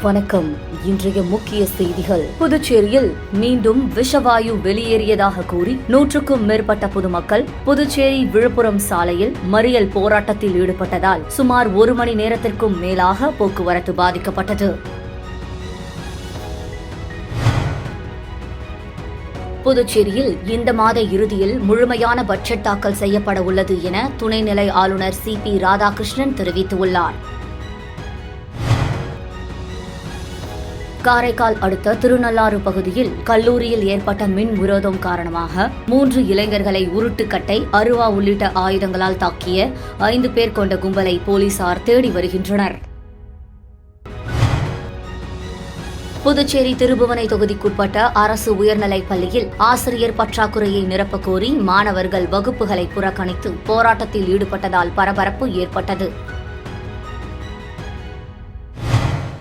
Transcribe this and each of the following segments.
வணக்கம். இன்றைய முக்கிய செய்திகள். புதுச்சேரியில் மீண்டும் விஷவாயு வெளியேறியதாக கூறி 100க்கும் மேற்பட்ட பொதுமக்கள் புதுச்சேரி விழுப்புரம் சாலையில் மறியல் போராட்டத்தில் ஈடுபட்டதால் சுமார் 1 மணி நேரத்திற்கும் மேலாக போக்குவரத்து பாதிக்கப்பட்டது. புதுச்சேரியில் இந்த மாத இறுதியில் முழுமையான பட்ஜெட் தாக்கல் செய்யப்பட உள்ளது என துணைநிலை ஆளுநர் CP ராதாகிருஷ்ணன் தெரிவித்துள்ளார். காரைக்கால் அடுத்த திருநள்ளாறு பகுதியில் கல்லூரியில் ஏற்பட்ட மின் விரோதம் காரணமாக 3 இளைஞர்களை உருட்டுக்கட்டை, அருவா உள்ளிட்ட ஆயுதங்களால் தாக்கிய 5 பேர் கொண்ட கும்பலை போலீசார் தேடி வருகின்றனர். புதுச்சேரி திருபுவனை தொகுதிக்குட்பட்ட அரசு உயர்நிலைப் பள்ளியில் ஆசிரியர் பற்றாக்குறையை நிரப்பக் கோரி மாணவர்கள் வகுப்புகளை புறக்கணித்து போராட்டத்தில் ஈடுபட்டதால் பரபரப்பு ஏற்பட்டது.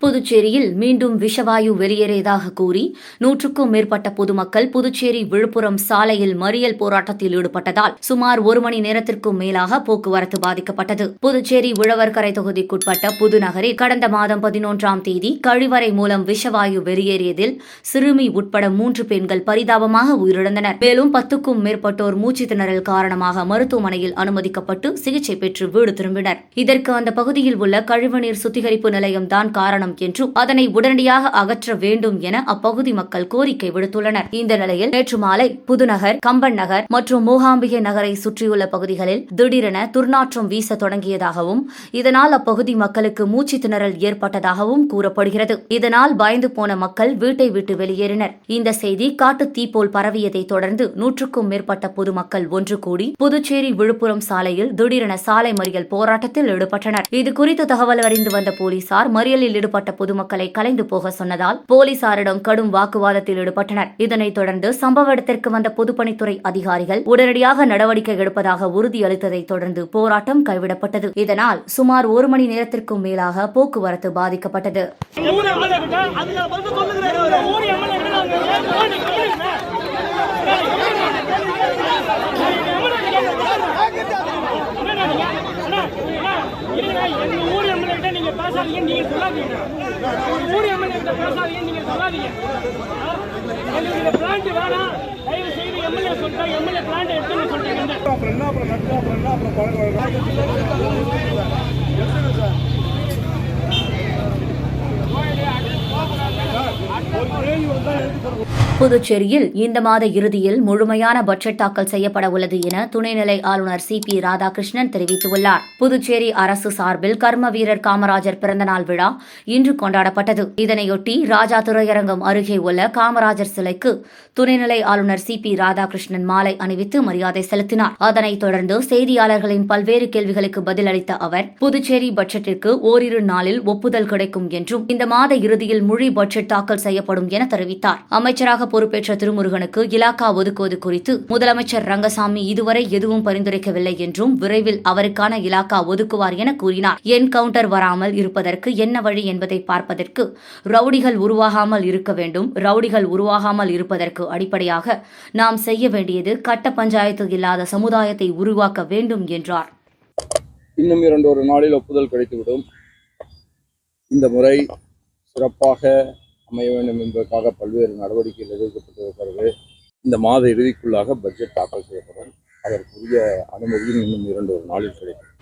புதுச்சேரியில் மீண்டும் விஷவாயு வெளியேறியதாக கூறி 100க்கும் மேற்பட்ட பொதுமக்கள் புதுச்சேரி விழுப்புரம் சாலையில் மறியல் போராட்டத்தில் ஈடுபட்டதால் சுமார் 1 மணி நேரத்திற்கும் மேலாக போக்குவரத்து பாதிக்கப்பட்டது. புதுச்சேரி உழவர்கரை தொகுதிக்குட்பட்ட புதுநகரில் கடந்த மாதம் 11ஆம் தேதி கழிவறை மூலம் விஷவாயு வெளியேறியதில் சிறுமி உட்பட 3 பெண்கள் பரிதாபமாக உயிரிழந்தனர். மேலும் 10க்கும் மேற்பட்டோர் மூச்சு திணறல் காரணமாக மருத்துவமனையில் அனுமதிக்கப்பட்டு சிகிச்சை பெற்று வீடு திரும்பினர். இதற்கு அந்த பகுதியில் உள்ள கழிவுநீர் சுத்திகரிப்பு நிலையம்தான் காரணம் என்றும் அதனை உடனடியாக அகற்ற வேண்டும் என அப்பகுதி மக்கள் கோரிக்கை விடுத்துள்ளனர். இந்த நிலையில் நேற்று மாலை புதுநகர், கம்பன் நகர் மற்றும் மூகாம்பிகை நகரை சுற்றியுள்ள பகுதிகளில் திடீரென துர்நாற்றம் வீச தொடங்கியதாகவும் இதனால் அப்பகுதி மக்களுக்கு மூச்சு திணறல் ஏற்பட்டதாகவும் கூறப்படுகிறது. இதனால் பயந்து போன மக்கள் வீட்டை விட்டு வெளியேறினர். இந்த செய்தி காட்டு தீ போல் பரவியதை தொடர்ந்து 100க்கும் மேற்பட்ட பொதுமக்கள் ஒன்று கூடி புதுச்சேரி விழுப்புரம் சாலையில் திடீரென சாலை மறியல் போராட்டத்தில் ஈடுபட்டனர். இதுகுறித்து தகவல் அறிந்து வந்த போலீசார் மறியலில் ஈடுபட்ட பொதுமக்களை கலைந்து போக சொன்னதால் போலீசாரிடம் கடும் வாக்குவாதத்தில் ஈடுபட்டனர். இதனைத் தொடர்ந்து சம்பவ இடத்திற்கு வந்த பொதுப்பணித்துறை அதிகாரிகள் உடனடியாக நடவடிக்கை எடுப்பதாக உறுதியளித்ததை தொடர்ந்து போராட்டம் கைவிடப்பட்டது. இதனால் சுமார் 1 மணி நேரத்திற்கும் மேலாக போக்குவரத்து பாதிக்கப்பட்டது. புதுச்சேரியில் இந்த மாத இறுதியில் முழுமையான பட்ஜெட் தாக்கல் செய்யப்பட உள்ளது என துணைநிலை ஆளுநர் CP ராதாகிருஷ்ணன் தெரிவித்துள்ளார். புதுச்சேரி அரசு சார்பில் கர்ம வீரர் காமராஜர் பிறந்தநாள் விழா இன்று கொண்டாடப்பட்டது. இதனையொட்டி ராஜா திரையரங்கம் அருகே உள்ள காமராஜர் சிலைக்கு துணைநிலை ஆளுநர் CP ராதாகிருஷ்ணன் மாலை அணிவித்து மரியாதை செலுத்தினார். அதனைத் தொடர்ந்து செய்தியாளர்களின் பல்வேறு கேள்விகளுக்கு பதிலளித்த அவர் புதுச்சேரி பட்ஜெட்டிற்கு ஓரிரு நாளில் ஒப்புதல் கிடைக்கும் என்றும் இந்த மாத இறுதியில் முழு பட்ஜெட் தாக்கல் செய்யப்படும் என தெரிவித்தார். அமைச்சராக பொறுப்பேற்ற திருமுருகனுக்கு இலாக்கா ஒதுக்குவது குறித்து முதலமைச்சர் ரங்கசாமி இதுவரை எதுவும் பரிந்துரைக்கவில்லை என்றும் விரைவில் அவருக்கான இலாக்கா ஒதுக்குவார் என கூறினார். என்கவுண்டர் வராமல் இருப்பதற்கு என்ன வழி என்பதை பார்ப்பதற்கு ரவுடிகள் உருவாகாமல் இருக்க வேண்டும். ரவுடிகள் உருவாகாமல் இருப்பதற்கு அடிப்படையாக நாம் செய்ய வேண்டியது கட்ட பஞ்சாயத்து இல்லாத சமுதாயத்தை உருவாக்க வேண்டும் என்றார். இன்னும் 2 நாளில் ஒப்புதல் கிடைத்துவிடும். இந்த முறை சிறப்பாக அமைய வேண்டும் என்பதற்காக பல்வேறு நடவடிக்கைகள் எடுக்கப்பட்டிருக்கிறது. இந்த மாத இறுதிக்குள்ளாக பட்ஜெட் தாக்கல் செய்யப்படும். அதற்குரிய அனுமதியும் இன்னும் 2 நாளில் கிடைக்கும்.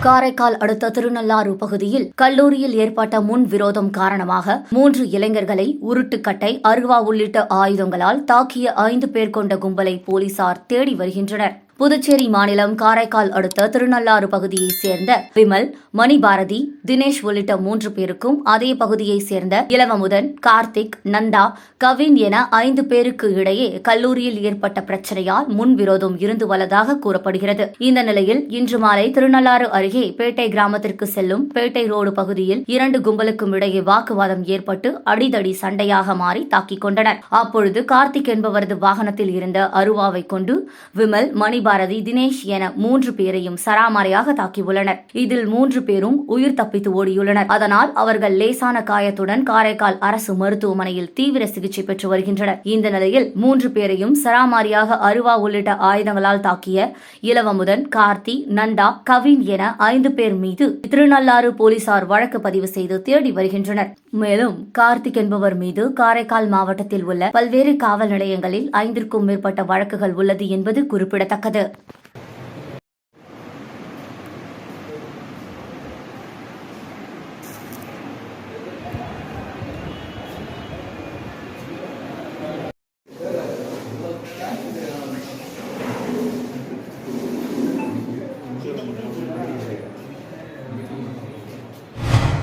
காரைக்கால் அடுத்த திருநள்ளாறு பகுதியில் கல்லூரியில் ஏற்பட்ட முன் விரோதம் காரணமாக 3 இளைஞர்களை உருட்டுக்கட்டை, அருவா உள்ளிட்ட ஆயுதங்களால் தாக்கிய 5 பேர் கொண்ட கும்பலை போலீசார் தேடி வருகின்றனர். புதுச்சேரி மாநிலம் காரைக்கால் அடுத்த திருநள்ளாறு பகுதியைச் சேர்ந்த விமல், மணிபாரதி, தினேஷ் உள்ளிட்ட 3 பேருக்கும் அதே பகுதியைச் சேர்ந்த இளவமுதன், கார்த்திக், நந்தா, கவின் என 5 பேருக்கு இடையே கல்லூரியில் ஏற்பட்ட பிரச்சனையால் முன்விரோதம் இருந்து வந்ததாக கூறப்படுகிறது. இந்த நிலையில் இன்று மாலை திருநள்ளாறு அருகே பேட்டை கிராமத்திற்கு செல்லும் பேட்டை ரோடு பகுதியில் 2 கும்பலுக்கும் இடையே வாக்குவாதம் ஏற்பட்டு அடிதடி சண்டையாக மாறி தாக்கிக் கொண்டனர். அப்பொழுது கார்த்திக் என்பவரது வாகனத்தில் இருந்த அருவாவை கொண்டு விமல், மணி பாரதி, தினேஷ் என 3 பேரையும் சராமாரியாக தாக்கியுள்ளனர். இதில் 3 பேரும் உயிர் தப்பித்து ஓடியுள்ளனர். அதனால் அவர்கள் லேசான காயத்துடன் காரைக்கால் அரசு மருத்துவமனையில் தீவிர சிகிச்சை பெற்று வருகின்றனர். இந்த நிலையில் 3 பேரையும் சராமாரியாக அருவா உள்ளிட்ட ஆயுதங்களால் தாக்கிய இளவமுதன், கார்த்தி, நந்தா, கவின் என 5 பேர் மீது திருநள்ளாறு போலீசார் வழக்கு பதிவு செய்து தேடி வருகின்றனர். மேலும் கார்த்திக் என்பவர் மீது காரைக்கால் மாவட்டத்தில் உள்ள பல்வேறு காவல் நிலையங்களில் 5க்கும் மேற்பட்ட வழக்குகள் உள்ளது என்பது குறிப்பிடத்தக்கது.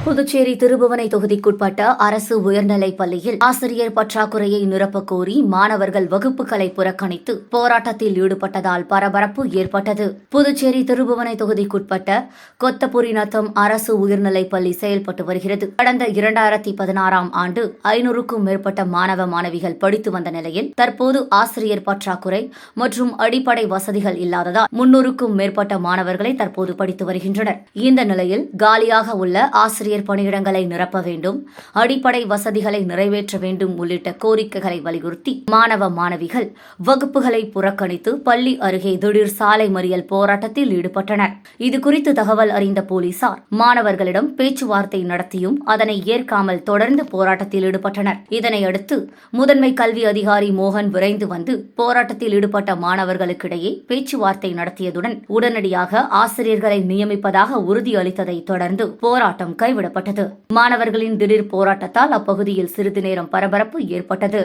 புதுச்சேரி திருபுவனை தொகுதிக்குட்பட்ட அரசு உயர்நிலைப் பள்ளியில் ஆசிரியர் பற்றாக்குறையை நிரப்பக் கோரி மாணவர்கள் வகுப்புகளை புறக்கணித்து போராட்டத்தில் ஈடுபட்டதால் பரபரப்பு ஏற்பட்டது. புதுச்சேரி திருபுவனை தொகுதிக்குட்பட்ட கொத்தபுரிநத்தம் அரசு உயர்நிலைப் பள்ளி செயல்பட்டு வருகிறது. கடந்த 2016ஆம் ஆண்டு 500க்கும் மேற்பட்ட மாணவ மாணவிகள் படித்து வந்த நிலையில் தற்போது ஆசிரியர் பற்றாக்குறை மற்றும் அடிப்படை வசதிகள் இல்லாததால் 300க்கும் மேற்பட்ட மாணவர்களை தற்போது படித்து வருகின்றனர். இந்த நிலையில் காலியாக உள்ள ஆசிரியர் பணியிடங்களை நிரப்ப வேண்டும், அடிப்படை வசதிகளை நிறைவேற்ற வேண்டும் உள்ளிட்ட கோரிக்கைகளை வலியுறுத்தி மாணவ மாணவிகள் வகுப்புகளை புறக்கணித்து பள்ளி அருகே திடீர் சாலை மறியல் போராட்டத்தில் ஈடுபட்டனர். இதுகுறித்து தகவல் அறிந்த போலீசார் மாணவர்களிடம் பேச்சுவார்த்தை நடத்தியும் அதனை ஏற்காமல் தொடர்ந்து போராட்டத்தில் ஈடுபட்டனர். இதனையடுத்து முதன்மை கல்வி அதிகாரி மோகன் விரைந்து வந்து போராட்டத்தில் ஈடுபட்ட மாணவர்களுக்கிடையே பேச்சுவார்த்தை நடத்தியதுடன் உடனடியாக ஆசிரியர்களை நியமிப்பதாக உறுதியளித்ததை தொடர்ந்து போராட்டம் கைவிடப்பட்டது. மாணவர்களின் திடீர் போராட்டத்தால் அப்பகுதியில் சிறிது நேரம் பரபரப்பு ஏற்பட்டது.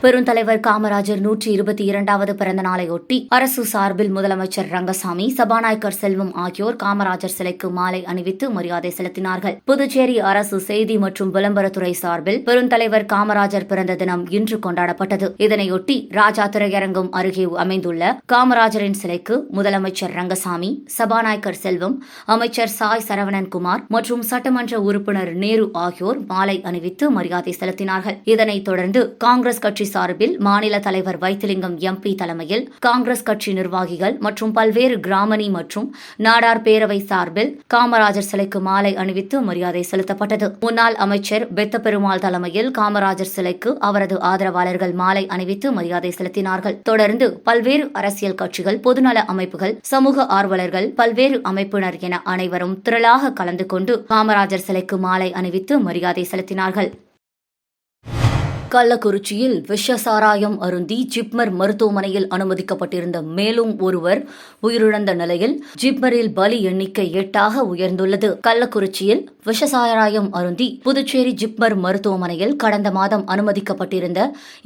பெருந்தலைவர் காமராஜர் 122வது பிறந்த நாளையொட்டி அரசு சார்பில் முதலமைச்சர் ரங்கசாமி, சபாநாயகர் செல்வம் ஆகியோர் காமராஜர் சிலைக்கு மாலை அணிவித்து மரியாதை செலுத்தினார்கள். புதுச்சேரி அரசு செய்தி மற்றும் விளம்பரத்துறை சார்பில் பெருந்தலைவர் காமராஜர் பிறந்த தினம் இன்று கொண்டாடப்பட்டது. இதனையொட்டி ராஜா திரையரங்கம் அருகே அமைந்துள்ள காமராஜரின் சிலைக்கு முதலமைச்சர் ரங்கசாமி, சபாநாயகர் செல்வம், அமைச்சர் சாய் சரவணன்குமார் மற்றும் சட்டமன்ற உறுப்பினர் நேரு ஆகியோர் மாலை அணிவித்து மரியாதை செலுத்தினார்கள். இதனைத் தொடர்ந்து காங்கிரஸ் கட்சி சார்பில் மாநில தலைவர் வைத்திலிங்கம் MP தலைமையில் காங்கிரஸ் கட்சி நிர்வாகிகள் மற்றும் பல்வேறு கிராமணி மற்றும் நாடார் பேரவை சார்பில் காமராஜர் சிலைக்கு மாலை அணிவித்து மரியாதை செலுத்தப்பட்டது. முன்னாள் அமைச்சர் பெத்த பெருமாள் தலைமையில் காமராஜர் சிலைக்கு அவரது ஆதரவாளர்கள் மாலை அணிவித்து மரியாதை செலுத்தினார்கள். தொடர்ந்து பல்வேறு அரசியல் கட்சிகள், பொதுநல அமைப்புகள், சமூக ஆர்வலர்கள், பல்வேறு அமைப்பினர் என அனைவரும் திரளாக கலந்து கொண்டு காமராஜர் சிலைக்கு மாலை அணிவித்து மரியாதை செலுத்தினார்கள். கள்ளக்குறிச்சியில் விஷ சாராயம் அருந்தி ஜிப்மர் மருத்துவமனையில் அனுமதிக்கப்பட்டிருந்த மேலும் ஒருவர் உயிரிழந்த நிலையில் ஜிப்மரில் பலி எண்ணிக்கை 8ஆக உயர்ந்துள்ளது. கள்ளக்குறிச்சியில் விஷ சாராயம் அருந்தி புதுச்சேரி ஜிப்மர் மருத்துவமனையில் கடந்த மாதம் அனுமதிக்கப்பட்டிருந்த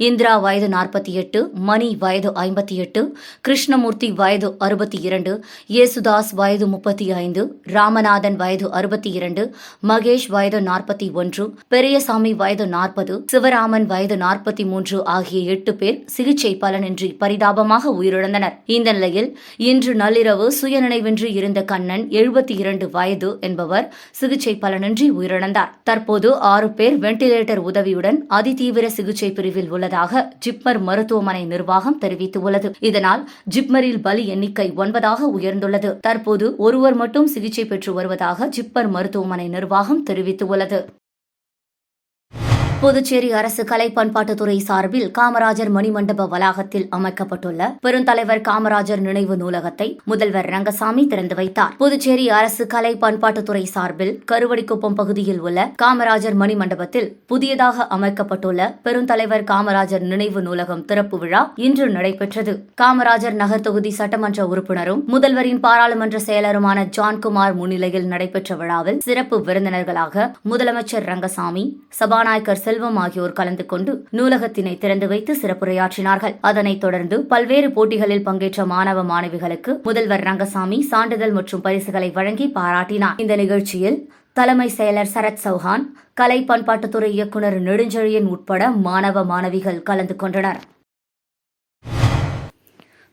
இந்திரா வயது 48, மணி வயது 58, கிருஷ்ணமூர்த்தி வயது 62, இயேசுதாஸ் வயது 35, ராமநாதன் வயது 62, மகேஷ் வயது 41, பெரியசாமி வயது 40, சிவராமன் வயது 43 ஆகிய 8 பேர் சிகிச்சை பலனின்றி பரிதாபமாக உயிரிழந்தனர். இந்த நிலையில் இன்று நள்ளிரவு சுயநினைவின்றி இருந்த கண்ணன் 72 வயது என்பவர் சிகிச்சை பலனின்றி உயிரிழந்தார். தற்போது 6 பேர் வெண்டிலேட்டர் உதவியுடன் அதிதீவிர சிகிச்சை பிரிவில் உள்ளதாக ஜிப்மர் மருத்துவமனை நிர்வாகம் தெரிவித்துள்ளது. இதனால் ஜிப்மரில் பலி எண்ணிக்கை 9ஆக உயர்ந்துள்ளது. தற்போது ஒருவர் மட்டும் சிகிச்சை பெற்று வருவதாக ஜிப்மர் மருத்துவமனை நிர்வாகம் தெரிவித்துள்ளது. புதுச்சேரி அரசு கலை பண்பாட்டுத்துறை சார்பில் காமராஜர் மணிமண்டப வளாகத்தில் அமைக்கப்பட்டுள்ள பெருந்தலைவர் காமராஜர் நினைவு நூலகத்தை முதல்வர் ரங்கசாமி திறந்து வைத்தார். புதுச்சேரி அரசு கலை பண்பாட்டுத்துறை சார்பில் கருவடிக்குப்பம் பகுதியில் உள்ள காமராஜர் மணிமண்டபத்தில் புதியதாக அமைக்கப்பட்டுள்ள பெருந்தலைவர் காமராஜர் நினைவு நூலகம் திறப்பு விழா இன்று நடைபெற்றது. காமராஜர் நகர் தொகுதி சட்டமன்ற உறுப்பினரும் முதல்வரின் பாராளுமன்ற செயலருமான ஜான்குமார் முன்னிலையில் நடைபெற்ற விழாவில் சிறப்பு விருந்தினர்களாக முதலமைச்சர் ரங்கசாமி, சபாநாயகர் செல்வம் ஆகியோர் கலந்து கொண்டு நூலகத்தினை திறந்து வைத்து சிறப்புரையாற்றினார்கள். அதனைத் தொடர்ந்து பல்வேறு போட்டிகளில் பங்கேற்ற மாணவ மாணவிகளுக்கு முதல்வர் ரங்கசாமி சான்றிதழ் மற்றும் பரிசுகளை வழங்கி பாராட்டினார். இந்த நிகழ்ச்சியில் தலைமை செயலர் சரத் சௌஹான், கலை பண்பாட்டுத்துறை இயக்குநர் நெடுஞ்செழியன் உட்பட மாணவ மாணவிகள் கலந்து கொண்டனர்.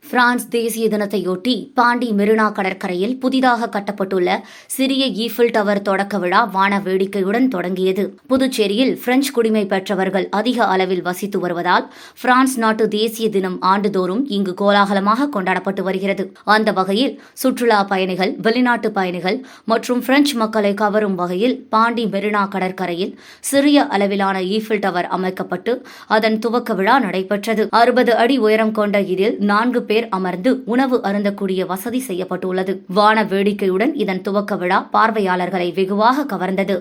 பிரான்ஸ் தேசிய தினத்தையொட்டி பாண்டி மெரினா கடற்கரையில் புதிதாக கட்டப்பட்டுள்ள சிறிய ஈஃபில் டவர் தொடக்க விழா வான வேடிக்கையுடன் தொடங்கியது. புதுச்சேரியில் பிரெஞ்சு குடிமை பெற்றவர்கள் அதிக அளவில் வசித்து வருவதால் பிரான்ஸ் நாட்டு தேசிய தினம் ஆண்டுதோறும் இங்கு கோலாகலமாக கொண்டாடப்பட்டு வருகிறது. அந்த வகையில் சுற்றுலா பயணிகள், வெளிநாட்டு பயணிகள் மற்றும் பிரெஞ்சு மக்களை கவரும் வகையில் பாண்டி மெரினா கடற்கரையில் சிறிய அளவிலான ஈஃபில் டவர் அமைக்கப்பட்டு அதன் துவக்க விழா நடைபெற்றது. 60 அடி உயரம் கொண்ட இதில் 4 பேர் பேர் அமர்ந்து உணவு அருந்தக்கூடிய வசதி செய்யப்பட்டுள்ளது. வான வேடிக்கையுடன் இதன் துவக்க விழா பார்வையாளர்களை வெகுவாக கவர்ந்தது.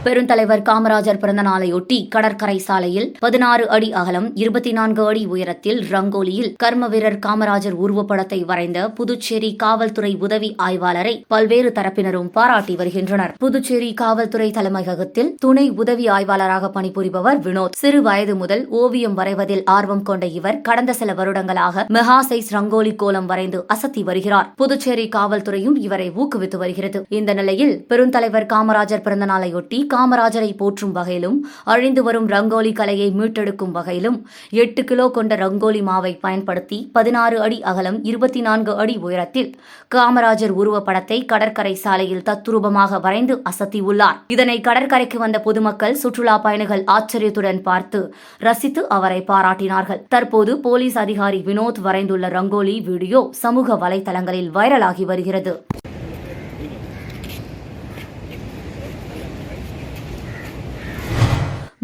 பெருந்தலைவர் காமராஜர் பிறந்த நாளையொட்டி கடற்கரை சாலையில் 16 அடி அகலம் 24 அடி உயரத்தில் ரங்கோலியில் கர்ம வீரர் காமராஜர் உருவப்படத்தை வரைந்த புதுச்சேரி காவல்துறை உதவி ஆய்வாளரை பல்வேறு தரப்பினரும் பாராட்டி வருகின்றனர். புதுச்சேரி காவல்துறை தலைமையகத்தில் துணை உதவி ஆய்வாளராக பணிபுரிபவர் வினோத். சிறு வயது முதல் ஓவியம் வரைவதில் ஆர்வம் கொண்ட இவர் கடந்த சில வருடங்களாக மெகா சைஸ் ரங்கோலி கோலம் வரைந்து அசத்தி வருகிறார். புதுச்சேரி காவல்துறையும் இவரை ஊக்குவித்து வருகிறது. இந்த நிலையில் பெருந்தலைவர் காமராஜர் பிறந்த நாளையொட்டி காமராஜரை போற்றும் வகையிலும் அழிந்து வரும் ரங்கோலி கலையை மீட்டெடுக்கும் வகையிலும் 8 கிலோ கொண்ட ரங்கோலி மாவை பயன்படுத்தி 16 அடி அகலம் 24 அடி உயரத்தில் காமராஜர் உருவப்படத்தை கடற்கரை சாலையில் தத்துரூபமாக வரைந்து அசத்தியுள்ளார். இதனை கடற்கரைக்கு வந்த பொதுமக்கள், சுற்றுலா பயணிகள் ஆச்சரியத்துடன் பார்த்து ரசித்து அவரை பாராட்டினார்கள். தற்போது போலீஸ் அதிகாரி வினோத் வரைந்துள்ள ரங்கோலி வீடியோ சமூக வலைதளங்களில் வைரலாகி வருகிறது.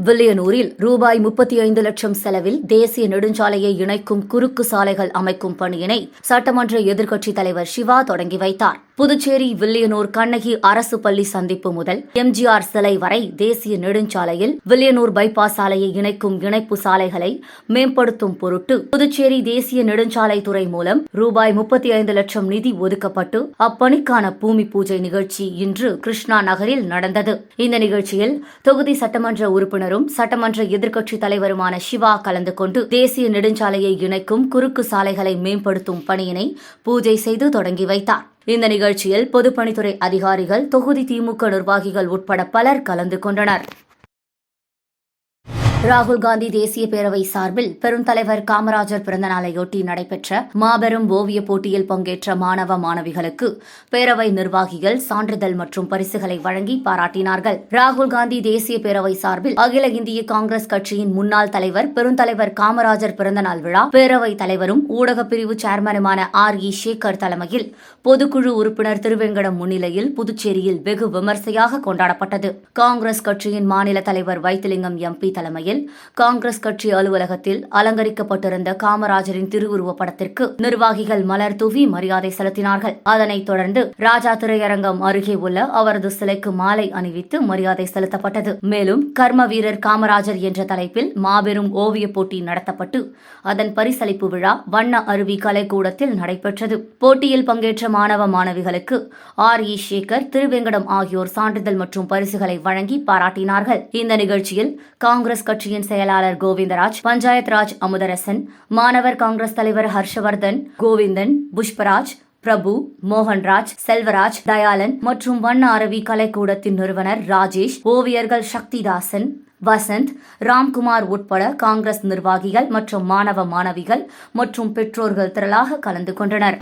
வில்லியனூரில் ரூபாய் 35 லட்சம் செலவில் தேசிய நெடுஞ்சாலையை இணைக்கும் குறுக்கு சாலைகள் அமைக்கும் பணியினை சட்டமன்ற எதிர்க்கட்சித் தலைவர் சிவா தொடங்கி வைத்தார். புதுச்சேரி வில்லியனூர் கண்ணகி அரசு பள்ளி சந்திப்பு முதல் எம்ஜிஆர் சிலை வரை தேசிய நெடுஞ்சாலையில் வில்லியனூர் பைபாஸ் சாலையை இணைக்கும் இணைப்பு சாலைகளை மேம்படுத்தும் பொருட்டு புதுச்சேரி தேசிய நெடுஞ்சாலைத்துறை மூலம் ரூபாய் 35 லட்சம் நிதி ஒதுக்கப்பட்டு அப்பணிக்கான பூமி பூஜை நிகழ்ச்சி இன்று கிருஷ்ணா நகரில் நடந்தது. இந்த நிகழ்ச்சியில் தொகுதி சட்டமன்ற உறுப்பினரும் சட்டமன்ற எதிர்க்கட்சித் தலைவருமான சிவா கலந்து கொண்டு தேசிய நெடுஞ்சாலையை இணைக்கும் குறுக்கு சாலைகளை மேம்படுத்தும் பணியினை பூஜை செய்து தொடங்கி வைத்தார். இந்த நிகழ்ச்சியில் பொதுப்பணித்துறை அதிகாரிகள், தொகுதி திமுக நிர்வாகிகள் உட்பட பலர் கலந்து கொண்டனர். ராகுல் காந்தி தேசிய பேரவை சார்பில் பெருந்தலைவர் காமராஜர் பிறந்த நாளையொட்டி நடைபெற்ற மாபெரும் ஓவிய போட்டியில் பங்கேற்ற மாணவ மாணவிகளுக்கு பேரவை நிர்வாகிகள் சான்றிதழ் மற்றும் பரிசுகளை வழங்கி பாராட்டினார்கள். ராகுல் காந்தி தேசிய பேரவை சார்பில் அகில இந்திய காங்கிரஸ் கட்சியின் முன்னாள் தலைவர் பெருந்தலைவர் காமராஜர் பிறந்தநாள் விழா பேரவைத் தலைவரும் ஊடகப் பிரிவு சேர்மனுமான R.E. சேகர் தலைமையில் பொதுக்குழு உறுப்பினர் திருவேங்கடம் முன்னிலையில் புதுச்சேரியில் வெகு விமர்சையாக கொண்டாடப்பட்டது. காங்கிரஸ் கட்சியின் மாநில தலைவர் வைத்திலிங்கம் MP தலைமையில் காங்கிரஸ் கட்சி அலுவலகத்தில் அலங்கரிக்கப்பட்டிருந்த காமராஜரின் திருவுருவப் படத்திற்கு நிர்வாகிகள் மலர் தூவி மரியாதை செலுத்தினார்கள். அதனைத் தொடர்ந்து ராஜா திரையரங்கம் அருகே உள்ள அவரது சிலைக்கு மாலை அணிவித்து மரியாதை செலுத்தப்பட்டது. மேலும் கர்ம வீரர் காமராஜர் என்ற தலைப்பில் மாபெரும் ஓவியப் போட்டி நடத்தப்பட்டு அதன் பரிசளிப்பு விழா வண்ண அருவி கலைக்கூடத்தில் நடைபெற்றது. போட்டியில் பங்கேற்ற மாணவ மாணவிகளுக்கு R.E. சேகர், திருவேங்கடம் ஆகியோர் சான்றிதழ் மற்றும் பரிசுகளை வழங்கி பாராட்டினார்கள். இந்த நிகழ்ச்சியில் காங்கிரஸ் கட்சியின் செயலாளர் கோவிந்தராஜ், பஞ்சாயத் ராஜ் அமுதரசன், மாணவர் காங்கிரஸ் தலைவர் ஹர்ஷவர்தன், கோவிந்தன், புஷ்பராஜ், பிரபு, மோகன்ராஜ், செல்வராஜ், தயாளன் மற்றும் வண்ண அருவி கலைக்கூடத்தின் நிறுவனர் ராஜேஷ், ஓவியர்கள் சக்திதாசன், வசந்த், ராம்குமார் உட்பட காங்கிரஸ் நிர்வாகிகள் மற்றும் மாணவ மாணவிகள் மற்றும் பெற்றோர்கள் திரளாக கலந்து கொண்டனர்.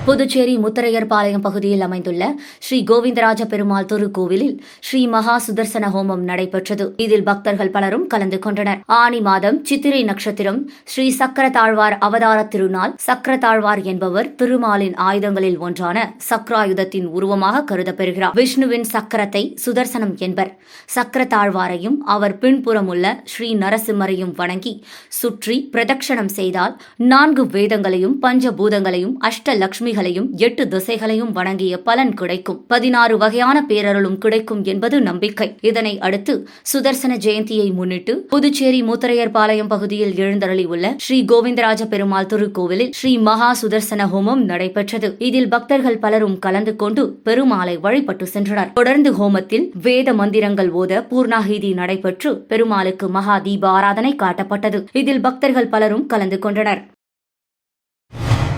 புதுச்சேரி முத்தரையர்பாளையம் பகுதியில் அமைந்துள்ள ஸ்ரீ கோவிந்தராஜ பெருமாள் திருக்கோவிலில் ஸ்ரீ மகா சுதர்சன ஹோமம் நடைபெற்றது. இதில் பக்தர்கள் பலரும் கலந்து கொண்டனர். ஆனி மாதம் சித்திரை நட்சத்திரம் ஸ்ரீ சக்கரத்தாழ்வார் அவதார திருநாள். சக்கரத்தாழ்வார் என்பவர் திருமாலின் ஆயுதங்களில் ஒன்றான சக்கராயுதத்தின் உருவமாக கருதப்பெறுகிறார். விஷ்ணுவின் சக்கரத்தை சுதர்சனம் என்பர். சக்கரத்தாழ்வாரையும் அவர் பின்புறமுள்ள ஸ்ரீ நரசிம்மரையும் வணங்கி சுற்றி பிரதட்சணம் செய்தால் 4 வேதங்களையும் பஞ்சபூதங்களையும் அஷ்டலட்சுமி 8 திசைகளையும் வணங்கிய பலன் கிடைக்கும். 16 வகையான பேரருளும் கிடைக்கும் என்பது நம்பிக்கை. இதனை அடுத்து சுதர்சன ஜெயந்தியை முன்னிட்டு புதுச்சேரி மூத்தரையர்பாளையம் பகுதியில் எழுந்தருளியுள்ள ஸ்ரீ கோவிந்தராஜ பெருமாள் திருக்கோவிலில் ஸ்ரீ மகா சுதர்சன ஹோமம் நடைபெற்றது. இதில் பக்தர்கள் பலரும் கலந்து கொண்டு பெருமாளை வழிபட்டு சென்றனர். தொடர்ந்து ஹோமத்தில் வேத மந்திரங்கள் ஓத பூர்ணாகிதி நடைபெற்று பெருமாளுக்கு மகா தீப ஆராதனை காட்டப்பட்டது. இதில் பக்தர்கள் பலரும் கலந்து கொண்டனர்.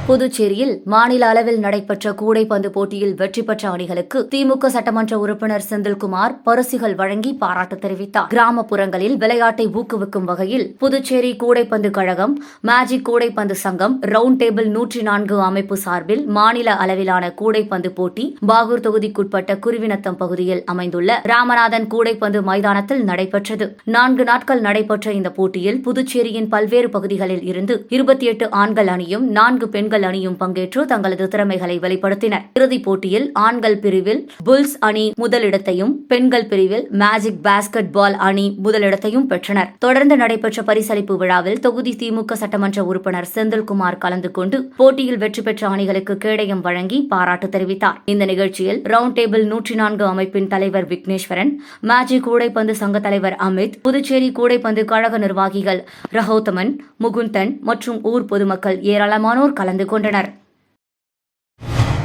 புதுச்சேரியில் மாநில அளவில் நடைபெற்ற கூடைப்பந்து போட்டியில் வெற்றி பெற்ற அணிகளுக்கு திமுக சட்டமன்ற உறுப்பினர் செந்தில்குமார் பரிசுகள் வழங்கி பாராட்டு தெரிவித்தார். கிராமப்புறங்களில் விளையாட்டை ஊக்குவிக்கும் வகையில் புதுச்சேரி கூடைப்பந்து கழகம், மேஜிக் கூடைப்பந்து சங்கம், ரவுண்ட் டேபிள் 104 அமைப்பு சார்பில் மாநில அளவிலான கூடைப்பந்து போட்டி பாகூர் தொகுதிக்குட்பட்ட குருவிநத்தம் பகுதியில் அமைந்துள்ள ராமநாதன் கூடைப்பந்து மைதானத்தில் நடைபெற்றது. 4 நாட்கள் நடைபெற்ற இந்த போட்டியில் புதுச்சேரியின் பல்வேறு பகுதிகளில் இருந்து 28 ஆண்கள் அணியும் 4 பெண்கள் பெண்கள் அணியும் பங்கேற்று தங்களது திறமைகளை வெளிப்படுத்தினர். இறுதிப் போட்டியில் ஆண்கள் பிரிவில் புல்ஸ் அணி முதலிடத்தையும் பெண்கள் பிரிவில் மேஜிக் பாஸ்கெட் பால் அணி முதலிடத்தையும் பெற்றனர். தொடர்ந்து நடைபெற்ற பரிசளிப்பு விழாவில் தொகுதி திமுக சட்டமன்ற உறுப்பினர் செந்தில்குமார் கலந்து கொண்டு போட்டியில் வெற்றி பெற்ற அணிகளுக்கு கேடயம் வழங்கி பாராட்டு தெரிவித்தார். இந்த நிகழ்ச்சியில் ரவுண்ட் டேபிள் 104 அமைப்பின் தலைவர் விக்னேஸ்வரன், மேஜிக் கூடைப்பந்து சங்க தலைவர் அமித், புதுச்சேரி கூடைப்பந்து கழக நிர்வாகிகள் ரஹோத்தமன், முகுந்தன் மற்றும் ஊர் பொதுமக்கள் ஏராளமானோர் கலந்து கொண்டனர்.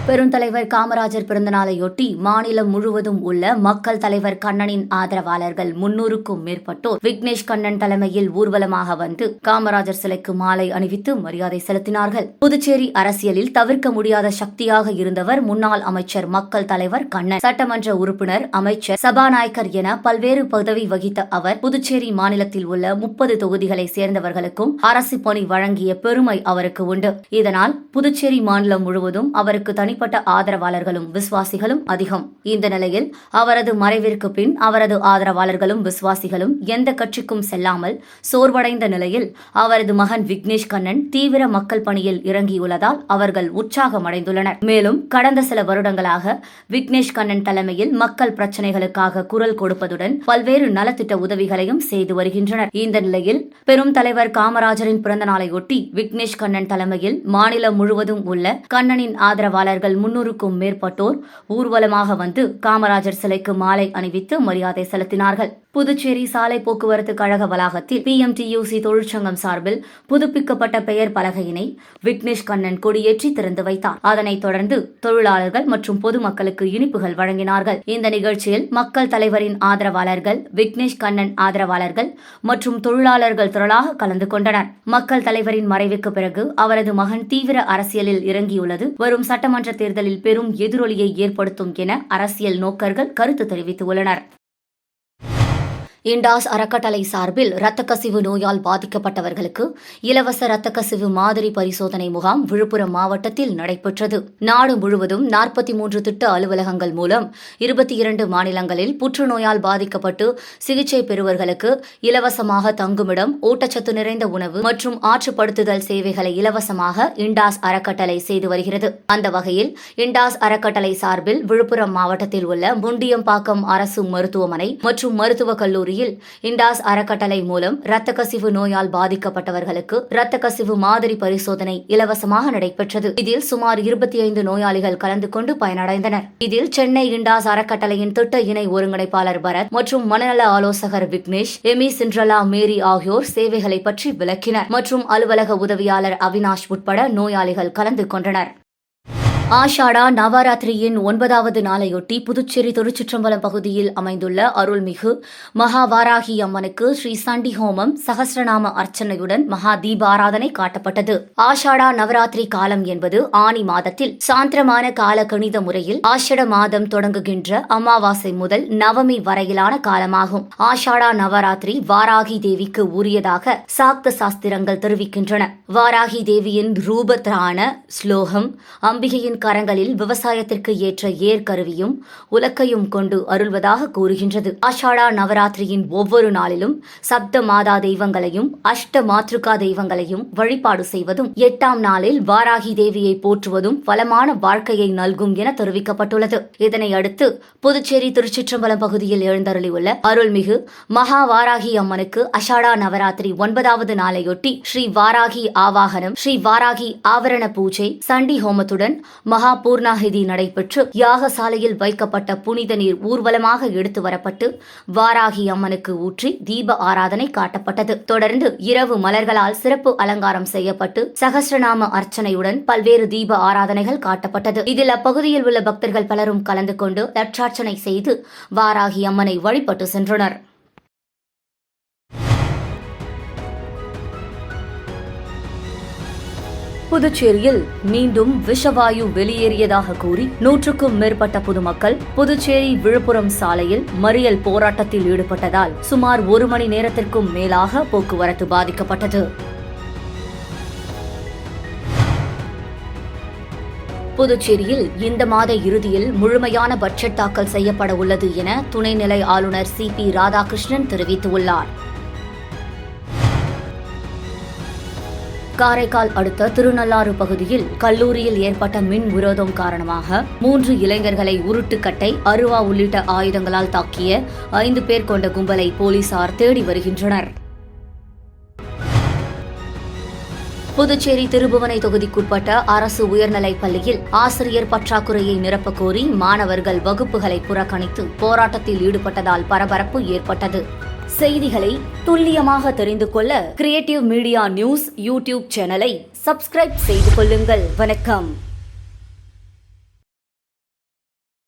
பெருந்தலைவர் காமராஜர் பிறந்தநாளையொட்டி மாநிலம் முழுவதும் உள்ள மக்கள் தலைவர் கண்ணனின் ஆதரவாளர்கள் 300க்கும் மேற்பட்டோர் விக்னேஷ் கண்ணன் தலைமையில் ஊர்வலமாக வந்து காமராஜர் சிலைக்கு மாலை அணிவித்து மரியாதை செலுத்தினார்கள். புதுச்சேரி அரசியலில் தவிர்க்க முடியாத சக்தியாக இருந்தவர் முன்னாள் அமைச்சர் மக்கள் தலைவர் கண்ணன். சட்டமன்ற உறுப்பினர், அமைச்சர், சபாநாயகர் என பல்வேறு பதவி வகித்த அவர் புதுச்சேரி மாநிலத்தில் உள்ள 30 தொகுதிகளை சேர்ந்தவர்களுக்கும் அரசு பணி வழங்கிய பெருமை அவருக்கு உண்டு. இதனால் புதுச்சேரி மாநிலம் முழுவதும் அவருக்கு தனிப்பட்ட ஆதரவாளர்களும் விசுவாசிகளும் அதிகம். இந்த நிலையில் அவரது மறைவிற்கு பின் அவரது ஆதரவாளர்களும் விசுவாசிகளும் எந்த கட்சிக்கும் செல்லாமல் சோர்வடைந்த நிலையில் அவரது மகன் விக்னேஷ் கண்ணன் தீவிர மக்கள் பணியில் இறங்கியுள்ளதால் அவர்கள் உற்சாகமடைந்துள்ளனர். மேலும் கடந்த சில வருடங்களாக விக்னேஷ் கண்ணன் தலைமையில் மக்கள் பிரச்சினைகளுக்காக குரல் கொடுப்பதுடன் பல்வேறு நலத்திட்ட உதவிகளையும் செய்து வருகின்றனர். இந்த நிலையில் பெரும் தலைவர் காமராஜரின் பிறந்த நாளையொட்டி விக்னேஷ் கண்ணன் தலைமையில் மாநிலம் முழுவதும் உள்ள கண்ணனின் ஆதரவாளர்கள் 300க்கும் மேற்பட்டோர் ஊர்வலமாக வந்து காமராஜர் சிலைக்கு மாலை அணிவித்து மரியாதை செலுத்தினார்கள். புதுச்சேரி சாலை போக்குவரத்து கழக வளாகத்தில் PMTUC தொழிற்சங்கம் சார்பில் புதுப்பிக்கப்பட்ட பெயர் பலகையினை விக்னேஷ் கண்ணன் கொடியேற்றி திறந்து வைத்தார். அதனைத் தொடர்ந்து தொழிலாளர்கள் மற்றும் பொதுமக்களுக்கு இனிப்புகள் வழங்கினார்கள். இந்த நிகழ்ச்சியில் மக்கள் தலைவரின் ஆதரவாளர்கள், விக்னேஷ் கண்ணன் ஆதரவாளர்கள் மற்றும் தொழிலாளர்கள் திரளாக கலந்து கொண்டனர். மக்கள் தலைவரின் மறைவுக்கு பிறகு அவரது மகன் தீவிர அரசியலில் இறங்கியுள்ளது வரும் சட்டமன்ற தேர்தலில் பெரும் எதிரொலியை ஏற்படுத்தும் என அரசியல் நோக்கர்கள் கருத்து தெரிவித்துள்ளனர். இண்டாஸ் அறக்கட்டளை சார்பில் இரத்த கசிவு நோயால் பாதிக்கப்பட்டவர்களுக்கு இலவச இரத்த கசிவு மாதிரி பரிசோதனை முகாம் விழுப்புரம் மாவட்டத்தில் நடைபெற்றது. நாடு முழுவதும் 43 திட்ட அலுவலகங்கள் மூலம் 22 மாநிலங்களில் புற்றுநோயால் பாதிக்கப்பட்டு சிகிச்சை பெறுவர்களுக்கு இலவசமாக தங்குமிடம், ஊட்டச்சத்து நிறைந்த உணவு மற்றும் ஆற்றுப்படுத்துதல் சேவைகளை இலவசமாக இண்டாஸ் அறக்கட்டளை செய்து வருகிறது. அந்த வகையில் இண்டாஸ் அறக்கட்டளை சார்பில் விழுப்புரம் மாவட்டத்தில் உள்ள முண்டியம்பாக்கம் அரசு மருத்துவமனை மற்றும் மருத்துவக் கல்லூரி இண்டாஸ் அறக்கட்டளை மூலம் இரத்த கசிவு நோயால் பாதிக்கப்பட்டவர்களுக்கு இரத்த கசிவு மாதிரி பரிசோதனை இலவசமாக நடைபெற்றது. இதில் சுமார் 25 நோயாளிகள் கலந்து கொண்டு பயனடைந்தனர். இதில் சென்னை இண்டாஸ் அறக்கட்டளையின் திட்ட இணை ஒருங்கிணைப்பாளர் பரத் மற்றும் மனநல ஆலோசகர் விக்னேஷ், எமி சிண்ட்ரலா மேரி ஆகியோர் சேவைகளை பற்றி விளக்கினர் மற்றும் அலுவலக உதவியாளர் அவினாஷ் உட்பட நோயாளிகள் கலந்து கொண்டனர். ஆஷாடா நவராத்திரியின் 9வது நாளையொட்டி புதுச்சேரி திருச்சிற்றம்பலம் பகுதியில் அமைந்துள்ள அருள்மிகு மகாவாராகி அம்மனுக்கு ஸ்ரீ சண்டி ஹோமம், சகஸ்ரநாம அர்ச்சனையுடன் மகா தீபாராதனை காட்டப்பட்டது. ஆஷாடா நவராத்திரி காலம் என்பது ஆனி மாதத்தில் சாந்திரமான கால கணித முறையில் ஆஷட மாதம் தொடங்குகின்ற அமாவாசை முதல் நவமி வரையிலான காலமாகும். ஆஷாடா நவராத்திரி வாராகி தேவிக்கு உரியதாக சாக்த சாஸ்திரங்கள் தெரிவிக்கின்றன. வாராகி தேவியின் ரூபத்தான ஸ்லோகம் அம்பிகையின் கரங்களில் விவசாயத்திற்கு ஏற்ற ஏற்கருவியும் உலக்கையும் கொண்டு அருள்வதாக கூறுகின்றது. ஆஷாடா நவராத்திரியின் ஒவ்வொரு நாளிலும் சப்த மாதா தெய்வங்களையும் அஷ்ட மாத்ருகா தெய்வங்களையும் வழிபாடு செய்வதும் 8ஆம் நாளில் வாராகி தேவியை போற்றுவதும் வளமான வாழ்க்கையை நல்கும் என தெரிவிக்கப்பட்டுள்ளது. இதனை அடுத்து புதுச்சேரி திருச்சிற்றம்பலம் பகுதியில் எழுந்தருளியுள்ள அருள்மிகு மகா வாராகி அம்மனுக்கு ஆஷாடா நவராத்திரி 9வது நாளையொட்டி ஸ்ரீ வாராகி ஆவாகனம், ஸ்ரீ வாராகி ஆவரண பூஜை, சண்டி ஹோமத்துடன் மகா பூர்ணாகிதி நடைபெற்று யாகசாலையில் வைக்கப்பட்ட புனித நீர் ஊர்வலமாக எடுத்து வரப்பட்டு வாராகி அம்மனுக்கு ஊற்றி தீப ஆராதனை காட்டப்பட்டது. தொடர்ந்து இரவு மலர்களால் சிறப்பு அலங்காரம் செய்யப்பட்டு சகஸ்ரநாம அர்ச்சனையுடன் பல்வேறு தீப ஆராதனைகள் காட்டப்பட்டது. இதில் அப்பகுதியில் உள்ள பக்தர்கள் பலரும் கலந்து கொண்டு லட்சார்ச்சனை செய்து வாராகி அம்மனை வழிபட்டு சென்றனர். புதுச்சேரியில் மீண்டும் விஷவாயு வெளியேறியதாக கூறி 100க்கும் மேற்பட்ட பொதுமக்கள் புதுச்சேரி விழுப்புரம் சாலையில் மறியல் போராட்டத்தில் ஈடுபட்டதால் சுமார் 1 மணி நேரத்திற்கும் மேலாக போக்குவரத்து பாதிக்கப்பட்டது. புதுச்சேரியில் இந்த மாத இறுதியில் முழுமையான பட்ஜெட் தாக்கல் செய்யப்பட உள்ளது என துணைநிலை ஆளுநர் CP ராதாகிருஷ்ணன் தெரிவித்துள்ளார். காரைக்கால் அடுத்த திருநள்ளாறு பகுதியில் கல்லூரியில் ஏற்பட்ட மின் விரோதம் காரணமாக 3 இளைஞர்களை உருட்டுக்கட்டை, அருவா உள்ளிட்ட ஆயுதங்களால் தாக்கிய 5 பேர் கொண்ட கும்பலை போலீசார் தேடி வருகின்றனர். புதுச்சேரி திருபுவனை தொகுதிக்குட்பட்ட அரசு உயர்நிலைப் பள்ளியில் ஆசிரியர் பற்றாக்குறையை நிரப்பக் கோரி மாணவர்கள் வகுப்புகளை புறக்கணித்து போராட்டத்தில் ஈடுபட்டதால் பரபரப்பு ஏற்பட்டது. செய்திகளை துல்லியமாக தெரிந்து கொள்ள கிரியேட்டிவ் மீடியா நியூஸ் யூடியூப் சேனலை சப்ஸ்கிரைப் செய்து கொள்ளுங்கள். வணக்கம்.